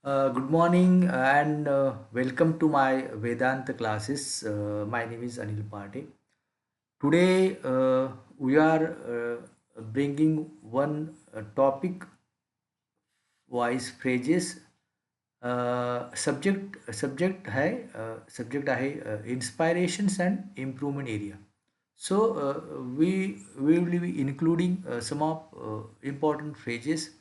Good morning and welcome to my Vedanta classes. My name is Anil Pate. Today we are bringing one topic wise phrases. Subject है subject आहे inspirations and improvement area. So we will be including some of important phrases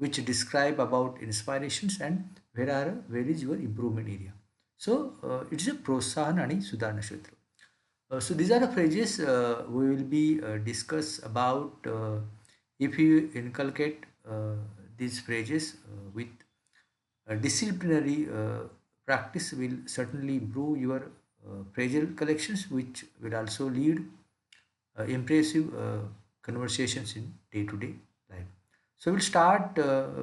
which describe about inspirations and where is your improvement area. So it's a प्रोत्साहन आणि सुधारणा क्षेत्र. So these are the phrases we will be discuss about if you inculcate these phrases with disciplinary practice will certainly improve your phrasal collections, which will also lead impressive conversations in day-to-day life. So we'll start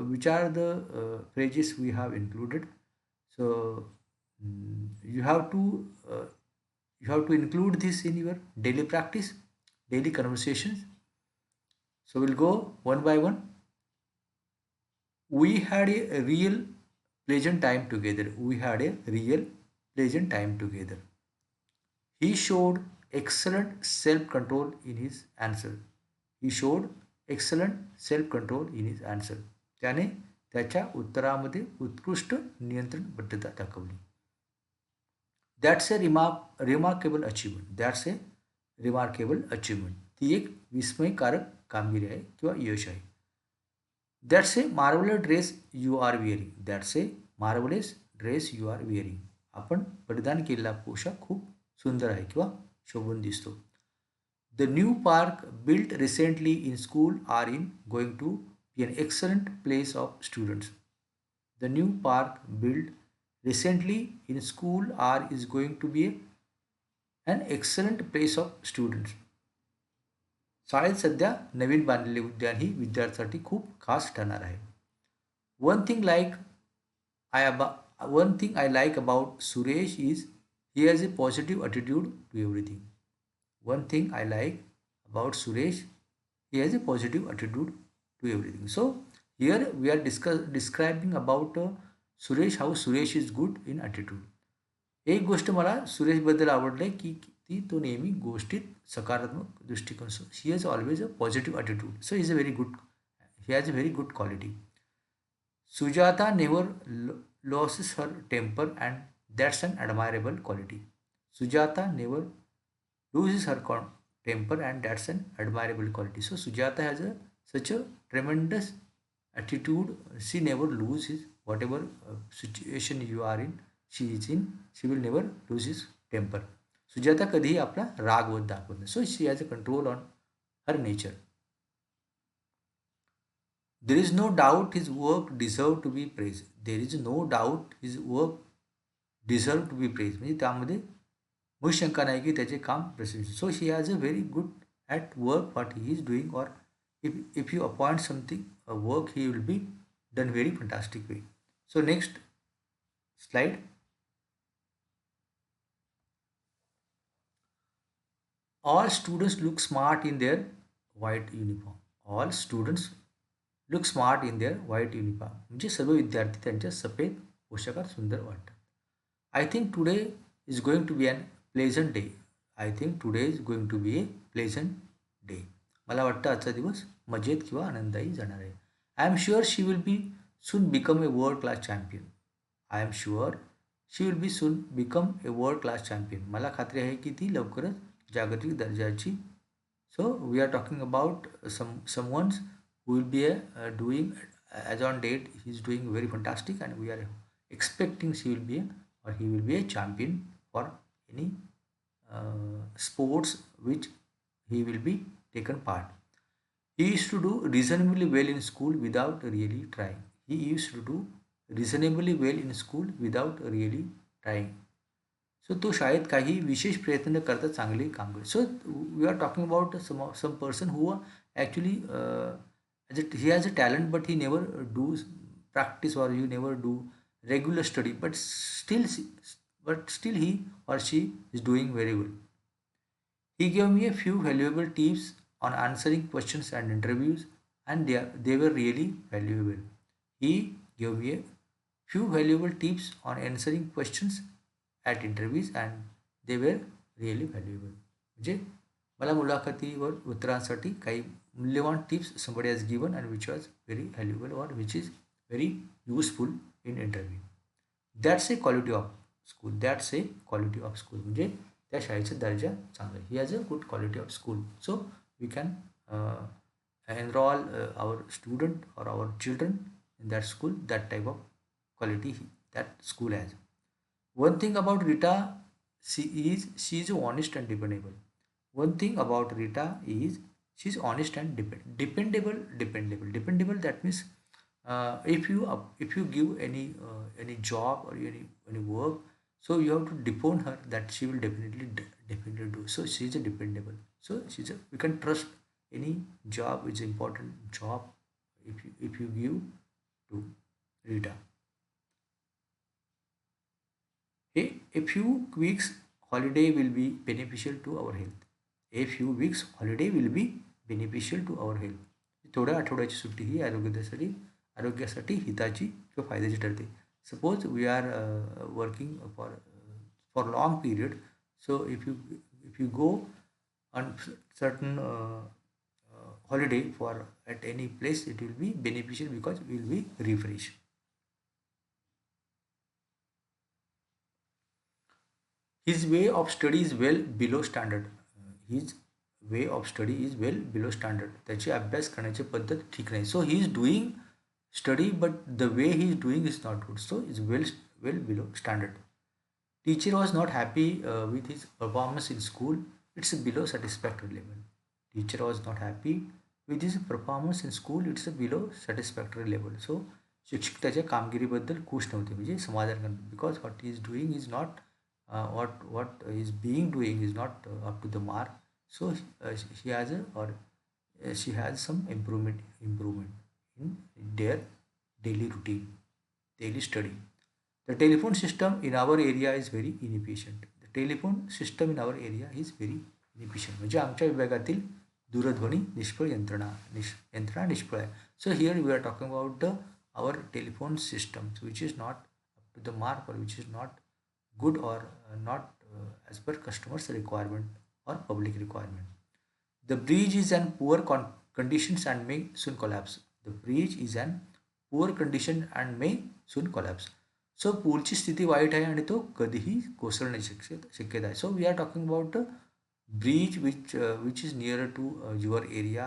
which are the phrases we have included. So you have to include this in your daily practice, daily conversations. So we'll go one by one. We had a real pleasant time together. We had a real pleasant time together. He showed excellent self-control in his answer. He showed excellent self-control in his answer. त्याने त्याच्या उत्तरामध्ये उत्कृष्ट नियंत्रणबद्धता दाखवली. That's a remarkable achievement. That's a remarkable achievement. ती एक विस्मयकारक कामगिरी आहे किंवा यश आहे. That's a marvellous dress you are wearing. That's a marvellous dress you are wearing. आपण परिधान केलेला पोशाख खूप सुंदर आहे किंवा शोभून दिसतो. The new park built recently in school are in going to be an excellent place of students. The new park built recently in school are is going to be an excellent place of students. शाळेत सध्या नवीन बांधलेले उद्यान ही विद्यार्थ्यांसाठी खूप खास ठरणार आहे. One thing like one thing I like about Suresh is he has a positive attitude to everything. One thing I like about Suresh he has a positive attitude to everything. So here we are describing about Suresh how Suresh is good in attitude. एक गोष्ट मला सुरेशबद्दल आवडले की ती तो नेहमी गोष्टीत सकारात्मक दृष्टिकोन. So he has always a positive attitude. So is a very good. He has a very good quality. Sujata never loses her temper and that's an admirable quality. Sujata never loses her temper and that's an admirable quality. So Sujata has such a tremendous attitude. She never loses whatever situation you are in, she is in, she will never lose his temper. Sujata कधीही आपला रागवत दाखवत नाही. So she has a control on her nature. There is no doubt his work deserve to be praise. There is no doubt his work deserve to be praise. म्हणजे त्यामध्ये मुळी शंका नाही की त्याचे काम प्रशंसित. So she has a very good at work what he is doing or if you appoint something a work he will be done very fantastic way. So next slide. All students look smart in their white uniform. All students look smart in their white uniform. म्हणजे सर्व विद्यार्थी त्यांच्या सफेद पोशाखात सुंदर वाटतात. I think today is going to be an pleasant day. I think today is going to be a pleasant day. मला वाटतं आजचा दिवस मजेत किंवा आनंदायी जाणार आहे. I am sure she will be soon become a world class champion. I am sure she will be soon become a world class champion. मला खात्री आहे की ती लवकरच जागतिक दर्जाची. So we are talking about someone's who will be doing as on date he is doing very fantastic and we are expecting she will be or he will be a champion for any sports which he will be taken part. He used to do reasonably well in school without really trying. He used to do reasonably well in school without really trying. सो तो शाळेत काही विशेष प्रयत्न न करता चांगले काम करतो. So we are talking about some person who actually he has a talent but he never do practice or you never do regular study but still he or she is doing very well. He gave me a few valuable tips on answering questions and interviews and they were really valuable. He gave me a few valuable tips on answering questions at interviews and they were really valuable. म्हणजे मला मुलाखतीवर उत्तरांसाठी काही मूल्यवान tips somebody has given and which was very valuable or which is very useful in interview. That's a quality of school. That's a quality of school म्हणजे त्या शाळेचा दर्जा चांगला आहे. He has a good quality of school. So we can enroll our student or our children in that school. That type of quality that school has. One thing about Rita, she is honest and dependable. One thing about Rita is she's honest and dependable. That means if you give any job or any work, so you have to depend her that she will definitely do. So she is a dependable. So we can trust any job is important job if you give to Rita. A few weeks holiday will be beneficial to our health. A few weeks holiday will be beneficial to our health. थोड्या आठवड्याची सुट्टी ही आरोग्यासाठी Hitachi किंवा फायद्याची ठरते. Suppose we are working for long period. So if you go on certain holiday for at any place, it will be beneficial because we will be refreshed. His way of study is well below standard. His way of study is well below standard. त्याची अभ्यास करण्याची पद्धत ठीक नाही. So he is doing study but the way he is doing is not good. So is well below standard. Teacher was not happy with his performance in school. It's below satisfactory level. Teacher was not happy with his performance in school. It's a below satisfactory level. So शिक्षक त्याच्या कामगिरीबद्दल खुश नव्हते म्हणजे समाधान करत. Because what he is doing is not what is being doing is not up to the mark. So she has she has some improvement in their daily routine, daily study. The telephone system in our area is very inefficient. The telephone system in our area is very inefficient. म्हणजे आमच्या विभागातील दूरध्वनी यंत्रणा निष्फळ आहे. So here we are talking about our telephone systems which is not up to the mark or which is not good or not as per customers requirement or public requirement. The bridge is in poor conditions and may soon collapse. The bridge is in poor condition and may soon collapse. सो पूलची स्थिती white आहे आणि तो कधीही कोसळण्याची शक्यता आहे. So we are talking about bridge which is near to your area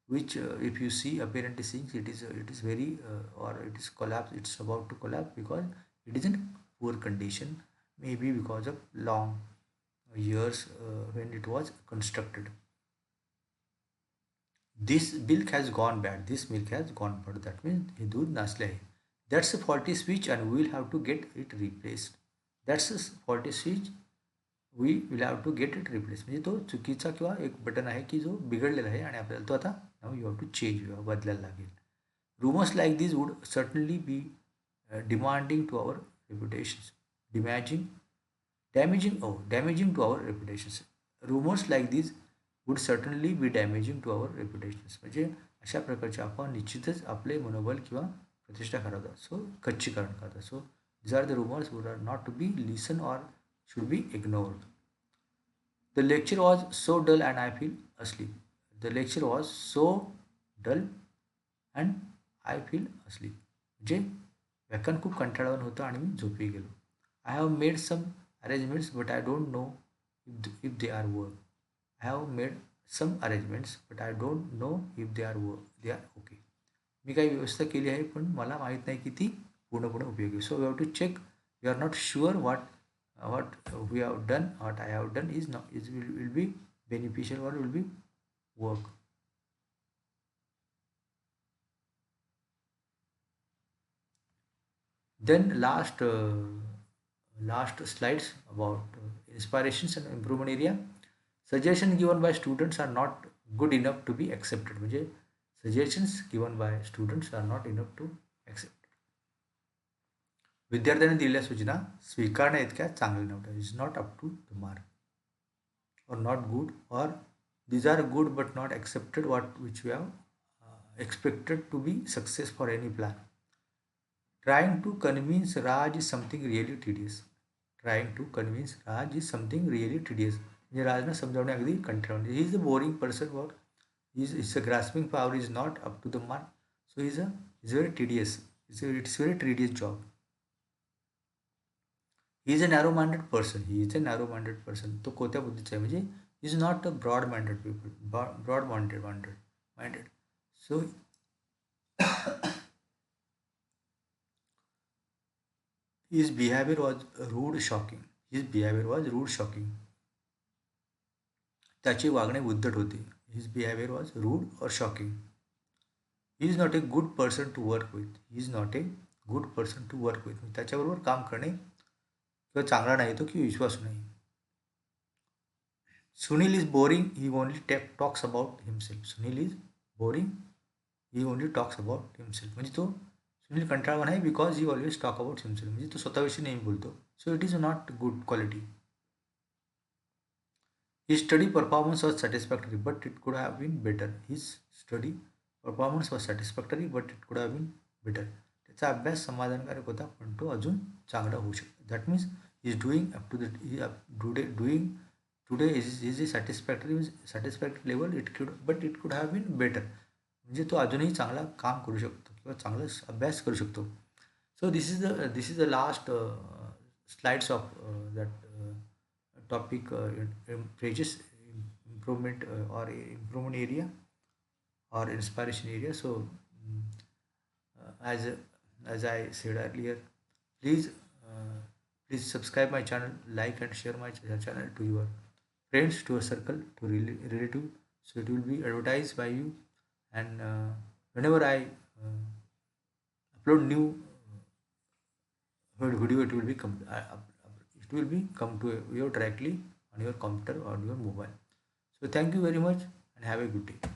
which if you see apparently seeing it is very or it is collapse, it's about to collapse because it is in poor condition, maybe because of long years when it was constructed. This milk has gone bad. This milk has gone bad. That means हे दूध नासले आहे. That's a faulty switch and we will have to get it replaced. That's a faulty switch. We will have to get it replaced. म्हणजे तो चुकीचा किंवा एक button आहे की जो बिघडलेला आहे आणि आपल्याला तो आता now you have to change बदलायला लागेल. Rumors like these would certainly be demanding to our reputations. Damaging to our reputations. Rumors like these would certainly be damaging to our reputations. म्हणजे अशा प्रकारचे अफवा निश्चितच आपले मनोबल किंवा प्रतिष्ठा करतात. सो खच्चीकरण करतात. सो these are the rumors would are not to be listened or should be ignored. The lecture was so dull and I feel asleep. The lecture was so dull and I feel asleep. म्हणजे व्याख्यान खूप कंटाळवाणं होतं आणि मी झोपी गेलो. I have made some arrangements but I don't know if they are work. I have made some arrangements but I don't know if they are okay. मी काही व्यवस्था केली आहे पण मला माहीत नाही की ती पूर्णपणे उपयोगी. So we have to check. We are not sure what we have done, what I have done is not will be beneficial or will be work. Then last slides about inspirations and improvement area. Suggestions given by students are not good enough to be accepted. म्हणजे suggestions given by students are not enough to accept. विद्यार्थ्यांनी दिलेल्या सूचना स्वीकारण्या इतक्या चांगल्या नव्हत्या. Is not up to the mark or not good or these are good but not accepted what which we have expected to be success for any plan. Trying to convince Raj is something really tedious. Trying to convince Raj is something really tedious. म्हणजे राजना समजावणे अगदी कंटाळवाणे. He is a boring person. What? His grasping power is not up to the mark. So he's very tedious. It's very tedious job. He is a narrow-minded person. He is a narrow-minded person. तो कोणत्या बुद्धीचा आहे म्हणजे he is not a broad-minded people. Broad-minded. So his behavior was rude, shocking. His behavior was rude, shocking. त्याचे वागणे उद्धट होते. His behavior was rude or shocking. He is not a good person to work with. He is not a good person to work with. त्याच्याबरोबर काम करणे किंवा चांगला नाही तो किंवा विश्वास नाही. Sunil is boring. He only talks about himself. Sunil is boring. He only talks about himself. म्हणजे तो सुनील कंटाळवाणा आहे because he always talk about himself म्हणजे तो स्वतःविषयी नेहमी बोलतो. So it is not good quality. His study performance was satisfactory, but it could have been better. His study performance was satisfactory, but it could have been better. त्याचा अभ्यास समाधानकारक होता पण तो अजून चांगला होऊ शकतो. That means he is doing up to the doing today is a satisfactory level. But it could have been better. म्हणजे तो अजूनही चांगला काम करू शकतो किंवा चांगला अभ्यास करू शकतो. So this is the last slides of that topic pages improvement or improvement area or inspiration area. So as I said earlier, please please subscribe my channel, like and share my channel to your friends, to a circle, to relative, so it will be advertised by you. And whenever I upload new video, it will be come to you directly on your computer or your mobile. So thank you very much and have a good day.